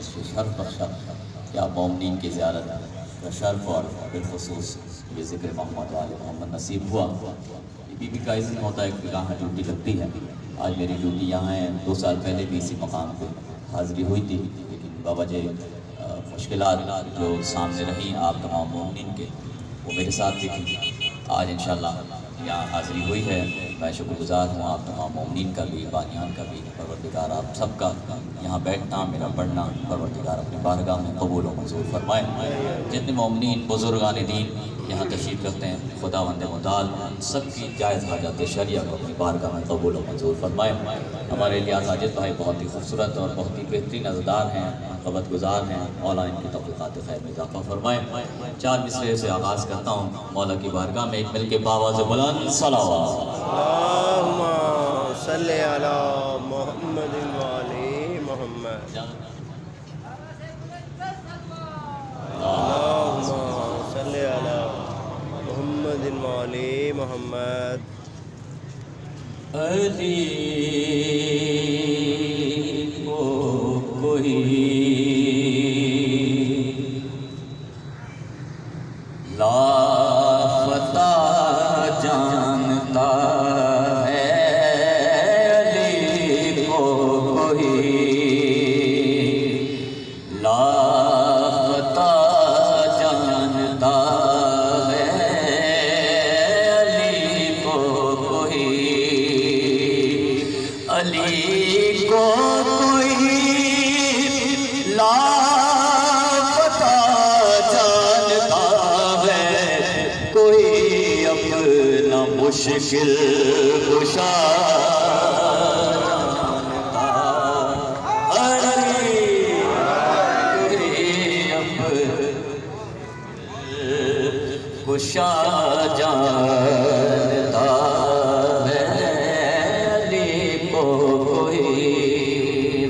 इससे शर्फ बख्शा कि आप मोमिनीन की ज़ियारत का शर्फ और बिलखुसूस ये ज़िक्र मोहम्मद वाले मोहम्मद नसीब हुआ। बीबी का इज़्न होता है कि कहाँ ड्यूटी लगती है। आज मेरी ड्यूटी यहाँ है। 2 साल पहले भी इसी मकाम पर हाज़िरी हुई थी, लेकिन बावजह मुश्किलात जो सामने रही आप तमाम मोमिनीन के, वो मेरे साथ भी थी। आज इंशाअल्लाह यहाँ हाज़िरी हुई है। मैं शुक्रगुज़ार हूँ आप तमाम मोमिनीन का भी, बानियान का भी। परवरदिगार आप सबका यहाँ बैठना, मेरा पढ़ना, परवरदिगार अपनी बारगाह में कबूल व मंजूर फरमाए। जितने मोमिनीन बुज़ुर्गान दीन यहाँ तशरीफ़ रखते हैं, खुदावंद मुताल सबकी जायज़ हाजत शरिया को अपनी बारगाह में कबूल व मंजूर फरमाए। हमारे लिहाज साजिद भाई बहुत ही खूबसूरत और बहुत ही बेहतरीन अज़दार हैं, क़बत गुज़ार हैं। मौला इनकी तौफ़ीक़ात खैर में इज़ाफ़ा फरमाए। 4 मिसरे से आगाज़ करता हूँ। मौला की बारगाह में एक मिल के बावाज़ बुलंद सलावत अल्लाहुम्मा सल्ली अला मुहम्मद व आले मुहम्मद। अल्लाहुम्मा सल्ली अला मुहम्मद व आले मुहम्मद। अली को कोई लापता जानता है, अली को कोई लापता जानता है, अली को कोई, अली को कोई लापता जानता है, कोई अपना मुश्किल कुशा जानता, अली कोई अपना कुशा जानता है, अली को कोई।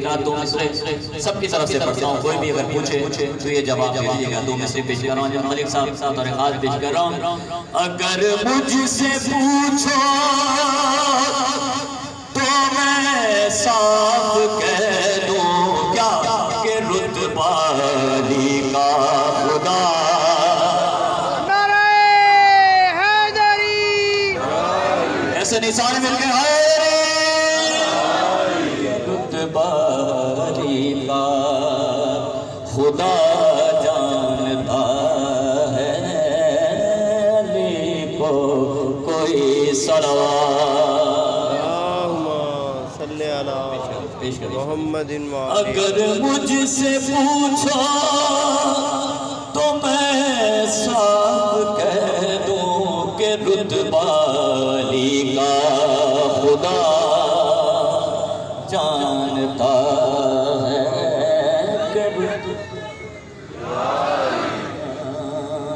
रातों में सबकी तरफ से पढ़ता हूँ, कोई भी अगर पूछे तो ये जवाब दे दीजिएगा। 2 मिसरे पेश कर रहा हूँ, जब मलिक साहब और खास पेश कर रहा हूँ। अगर मुझसे पूछो तो मैं साफ कह दूँ क्या कि रुतबा अली का खुदा। नारे हैदरी ऐसे निशान मिल गए रुतबा अली का खुदा जानता है, अली को कोई सलावत। अल्लाहुम्मा सल्ली अला पेश कर मुहम्मद व आले। अगर मुझसे पूछो तो मैं साफ कह दूं कि रुतबा अली का खुदा जानता है,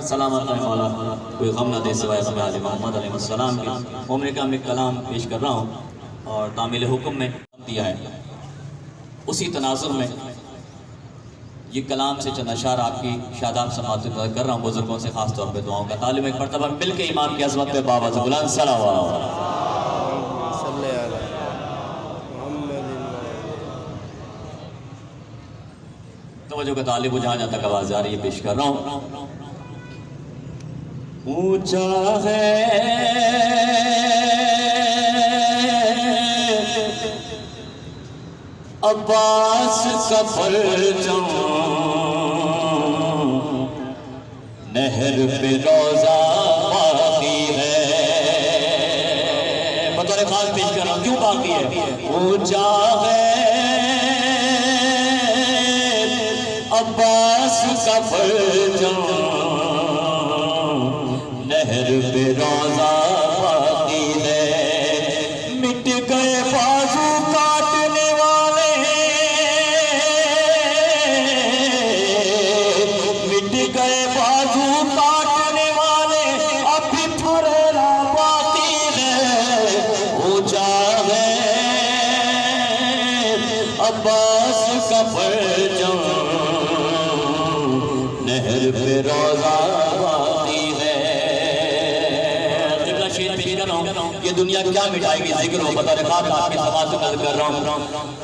सलामत रहे मौला, कोई गम न दे सिवाय गम आले मोहम्मद अलैहिस्सलाम के। मोमिन का मैं कलाम पेश कर रहा हूँ और तामील हुक्म में दिया है, उसी तनाजुर में ये कलाम से चंद अशार आपकी शादाब समात कर रहा हूँ। बुजुर्गों से खास तौर पे दुआओं का तालिम एक मरतबा मिल के इमाम की अज़मत पे बावाज़ बुलंद सलावत। सल्ली अला मुहम्मद व आले। तवज्जो का तालिब जहाँ जहाँ तक आवाज़ आ रही है पेश कर रहा हूँ। ऊंचा है अब्बास का परचम, नहर पे रोजा बाकी है। बतौर खास पेश कर रहा हूं, क्यों बाकी है? ऊंचा है अब्बास का परचम, नहर पे रोजा बाकी है। मिट गए बाजू काटने वाले, मिट गए बाजू काटने वाले, अभी फरेरा बाकी है। ऊंचा है अब्बास का परचम, नहर पे रोजा बाकी है। अगला शेर पेश कर रहा हूं, ये दुनिया क्या मिटाएगी जिक्र हो बता रखा आपके समाज से कर रहा हूं।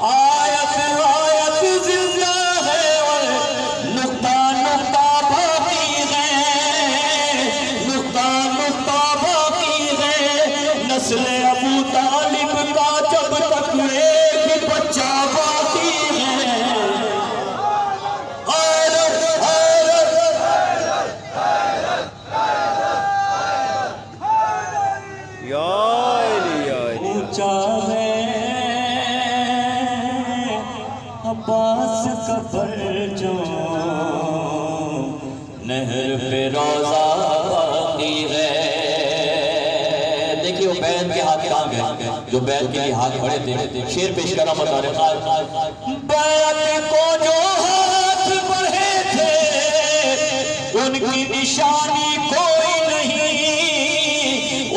आयत आयत जिंदा है चाहे अब्बास का परचम नहर पे रोजा बाकी है। देखिए वो बैल के हाथ कहाँ गए, जो बैल के लिए हाथ खड़े थे। शेर पेश करा बता रहे बैल को जो हाथ बढ़े थे उनकी निशानी कोई नहीं,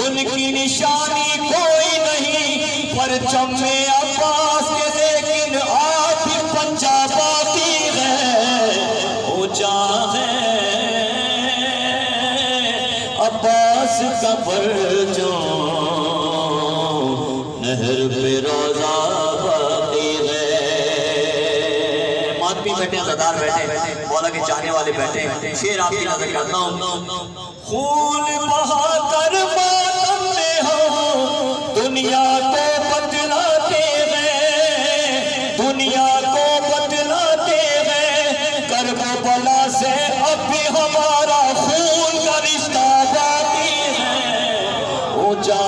उनकी निशानी कोई नहीं। परचम में अब्बास के लेकिन आप पंजा बाकी है। ऊंचा है अब्बास का परचम नहर पे रोजा बाकी है। मातमी बैठे, ज़दार बैठे, मौला के चाहने वाले बैठे। शेर आपकी नजर करता हूँ। खून बहाकर मातम में हो दुनिया को बदलाते हैं, दुनिया को बदलाते हैं। करबला से अब भी हमारा खून का रिश्ता बाकी है। ऊंचा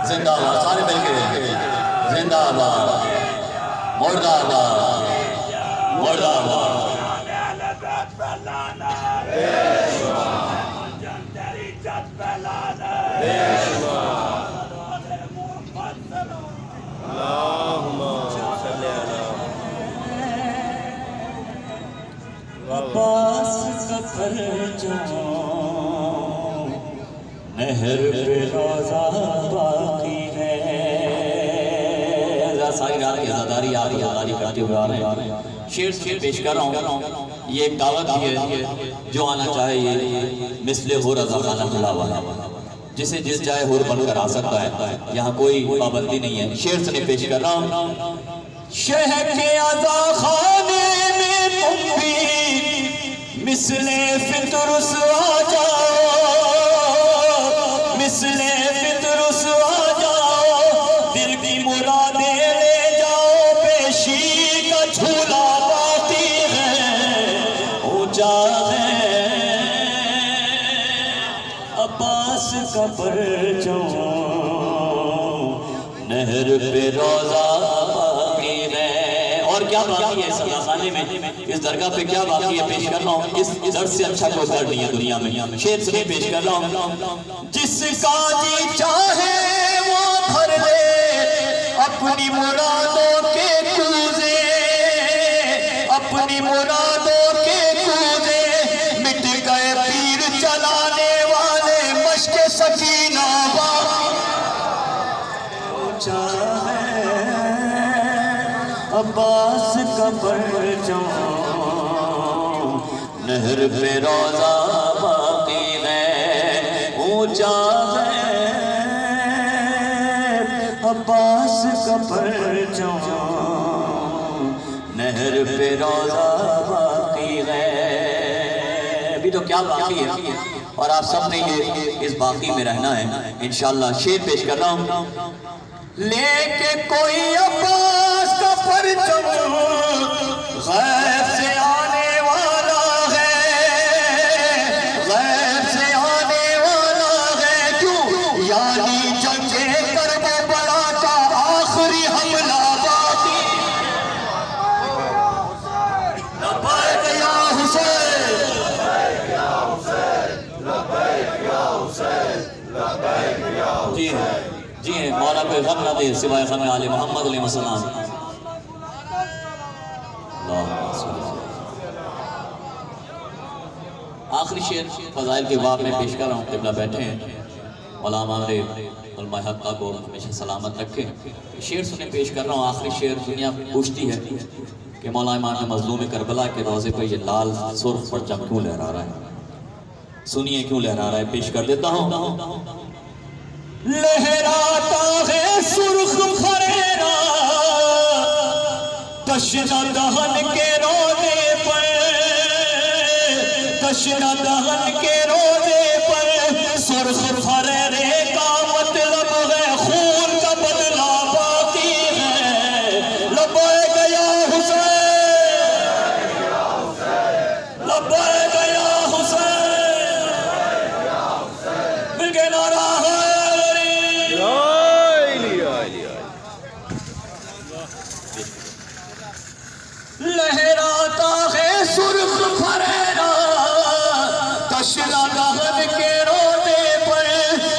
जिंदाबाद, सारे मिलके जिंदाबाद, मुर्दाबाद, मुर्दाबाद। अब्बास का परचम नहर पे रोजा बाकी है। सारी रात की आज़ादारी आ रही है, आज़ादारी करते हुए आ रहे हैं। शेर पेश कर रहा हूँ। ये एक दावत भी है, जो आना चाहे ये मिसले हो रजा खाना खुला हुआ, जिसे जिस चाहे हुर बनकर आ सकता है, यहाँ कोई पाबंदी नहीं है। शेर से पेश कर रहा हूँ। शहर के आज़ा खाने में तुम भी मिसले फितरुस आ जाओ, मिसले फितरुस आ जाओ। दिल की मुरादे ले जाओ, पेशी का झूला बाकी है। ऊंचा है अब्बास का परचम नहर पे रोजा बाकी है। और क्या बाकी है इस खाने में, इस दरगाह पे क्या बाकी है पेश कर रहा हूँ। इस दर्द से अच्छा कोई दर्द नहीं है दुनिया में। शेर से पेश कर रहा हूँ। जिसका जी चाहे वो भर ले अपनी मुरादों के कूजे, अपनी मुरादों के कूजे। मिट गए पीर चलाने वाले मश्क सकीना अब्बास का परचम नहर पे रोजा बाकी है। ऊंचा है अब्बास का परचम नहर पे रोजा बाकी है। अभी तो क्या बाकी है, और आप सब ने ये इस बाकी में रहना है इंशाअल्लाह। शेर पेश कर रहा हूँ। लेके कोई अब्बास का परचम गैर से आने वाला है, गैर से आने वाला है। क्यों? यानी जंगे करबला का आखिरी हमला बाकी। लब्बैक या हुसैन, लब्बैक या हुसैन, लब्बैक या हुसैन। जी हैं, मौला कोई गम ना दे सिवाय गम आले मोहम्मद अलैहि सलाम। आखिरी शेर फजाइल के बाब में पेश कर रहा हूँ। क़िबला बैठे हैं, मौला हमारे उलमाए हक़्क़ा को हमेशा सलामत रखें। शेर सुने पेश कर रहा हूँ। आखिरी शेर दुनिया पूछती है कि मौला इमाम मज़लूम करबला के रोज़े पर ये लाल सुर्ख परचम क्यों लहरा रहा है। सुनिए क्यों लहरा रहा है, पेश कर देता हूँ। लहराता है सुर्ख फरेरा तशना दहन के रोज़े पर, तशना दहन के रोजे पर सुर्ख फरेरे का मतलब है खून का बदला बाकी है। लब्बैक या हुसैन, लब्बैक या हुसैन, मिलके नारा है लहराता है सुर्ख फरेरा तशना दहन के रोजे पर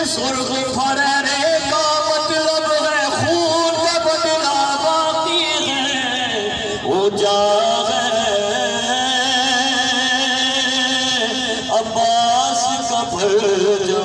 सुर्ख फरेरे का मतलब है खून का बदला बाकी है। उजागर अब्बास का जो